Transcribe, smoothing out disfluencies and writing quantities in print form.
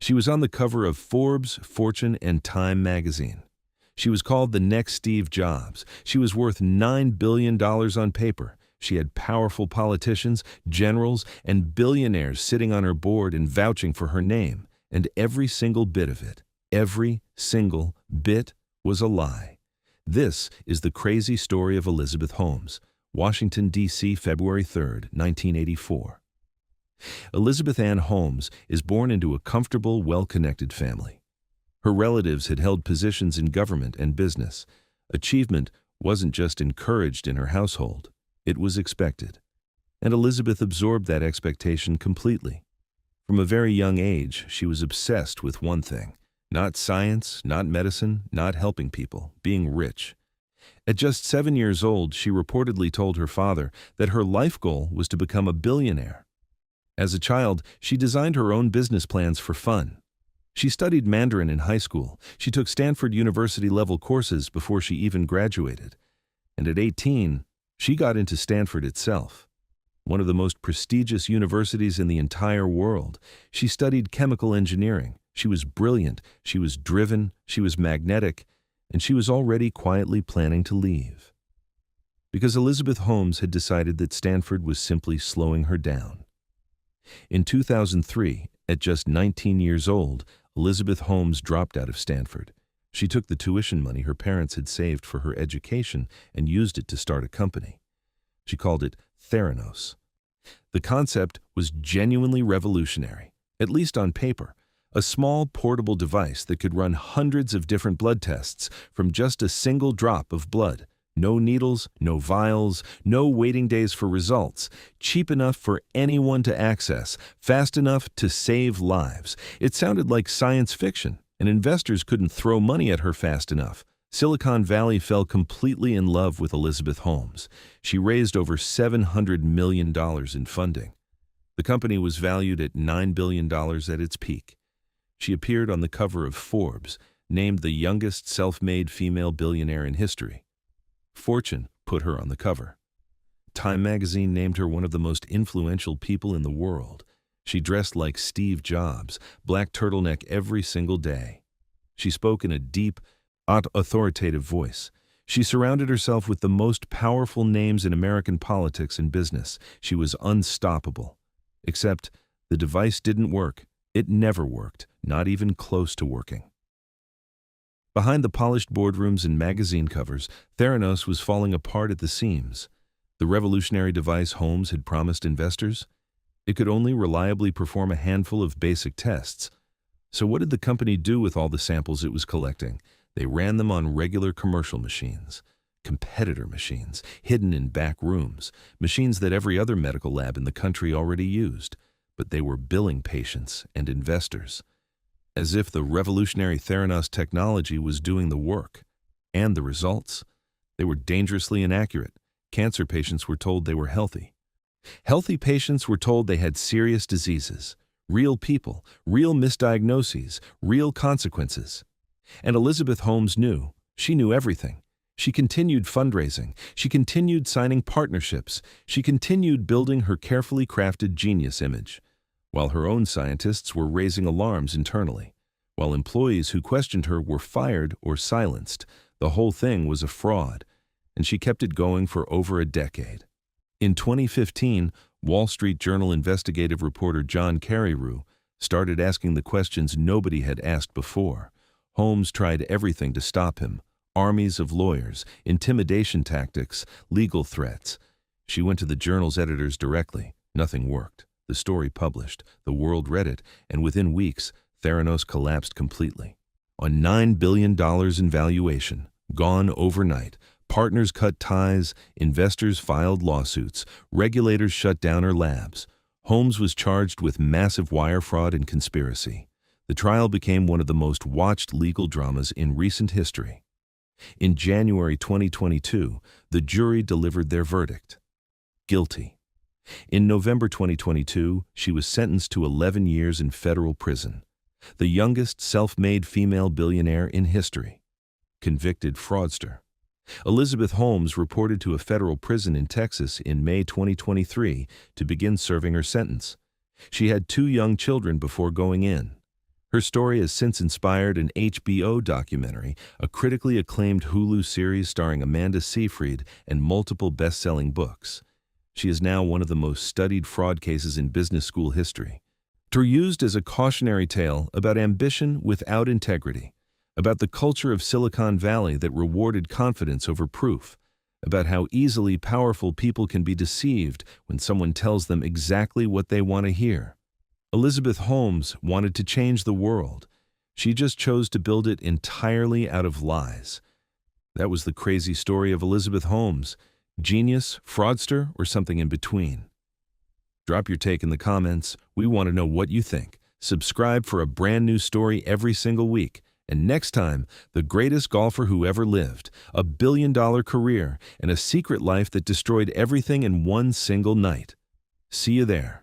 She was on the cover of Forbes, Fortune, and Time magazine. She was called the next Steve Jobs. She was worth $9 billion on paper. She had powerful politicians, generals, and billionaires sitting on her board and vouching for her name. And every single bit of it, every single bit, was a lie. This is the crazy story of Elizabeth Holmes, Washington, D.C., February 3, 1984. Elizabeth Ann Holmes is born into a comfortable, well-connected family. Her relatives had held positions in government and business. Achievement wasn't just encouraged in her household, it was expected. And Elizabeth absorbed that expectation completely. From a very young age, she was obsessed with one thing: not science, not medicine, not helping people, being rich. At just 7 years old, she reportedly told her father that her life goal was to become a billionaire. As a child, she designed her own business plans for fun. She studied Mandarin in high school. She took Stanford University-level courses before she even graduated. And at 18, she got into Stanford itself, one of the most prestigious universities in the entire world. She studied chemical engineering. She was brilliant, she was driven, she was magnetic, and she was already quietly planning to leave. Because Elizabeth Holmes had decided that Stanford was simply slowing her down. In 2003, at just 19 years old, Elizabeth Holmes dropped out of Stanford. She took the tuition money her parents had saved for her education and used it to start a company. She called it Theranos. The concept was genuinely revolutionary, at least on paper. A small portable device that could run hundreds of different blood tests from just a single drop of blood. No needles, no vials, no waiting days for results. Cheap enough for anyone to access, fast enough to save lives. It sounded like science fiction, and investors couldn't throw money at her fast enough. Silicon Valley fell completely in love with Elizabeth Holmes. She raised over $700 million in funding. The company was valued at $9 billion at its peak. She appeared on the cover of Forbes, named the youngest self-made female billionaire in history. Fortune put her on the cover. Time magazine named her one of the most influential people in the world. She dressed like Steve Jobs, black turtleneck every single day. She spoke in a deep, authoritative voice. She surrounded herself with the most powerful names in American politics and business. She was unstoppable. Except the device didn't work. It never worked, not even close to working. Behind the polished boardrooms and magazine covers, Theranos was falling apart at the seams. The revolutionary device Holmes had promised investors? It could only reliably perform a handful of basic tests. So what did the company do with all the samples it was collecting? They ran them on regular commercial machines, competitor machines, hidden in back rooms, machines that every other medical lab in the country already used. But they were billing patients and investors, as if the revolutionary Theranos technology was doing the work. And the results? They were dangerously inaccurate. Cancer patients were told they were healthy. Healthy patients were told they had serious diseases. Real people, real misdiagnoses, real consequences. And Elizabeth Holmes knew. She knew everything. She continued fundraising. She continued signing partnerships. She continued building her carefully crafted genius image, while her own scientists were raising alarms internally, while employees who questioned her were fired or silenced. The whole thing was a fraud, and she kept it going for over a decade. In 2015, Wall Street Journal investigative reporter John Carreyrou started asking the questions nobody had asked before. Holmes tried everything to stop him: armies of lawyers, intimidation tactics, legal threats. She went to the Journal's editors directly. Nothing worked. The story published, the world read it, and within weeks, Theranos collapsed completely. On $9 billion in valuation, gone overnight. Partners cut ties, investors filed lawsuits, regulators shut down her labs. Holmes was charged with massive wire fraud and conspiracy. The trial became one of the most watched legal dramas in recent history. In January 2022, the jury delivered their verdict: guilty. In November 2022, she was sentenced to 11 years in federal prison. The youngest self-made female billionaire in history. Convicted fraudster. Elizabeth Holmes reported to a federal prison in Texas in May 2023 to begin serving her sentence. She had 2 young children before going in. Her story has since inspired an HBO documentary, a critically acclaimed Hulu series starring Amanda Seyfried, and multiple best-selling books. She is now one of the most studied fraud cases in business school history. They're used as a cautionary tale about ambition without integrity, about the culture of Silicon Valley that rewarded confidence over proof, about how easily powerful people can be deceived when someone tells them exactly what they want to hear. Elizabeth Holmes wanted to change the world. She just chose to build it entirely out of lies. That was the crazy story of Elizabeth Holmes. Genius, fraudster, or something in between? Drop your take in the comments. We want to know what you think. Subscribe for a brand new story every single week. And next time, the greatest golfer who ever lived, a billion-dollar career, and a secret life that destroyed everything in one single night. See you there.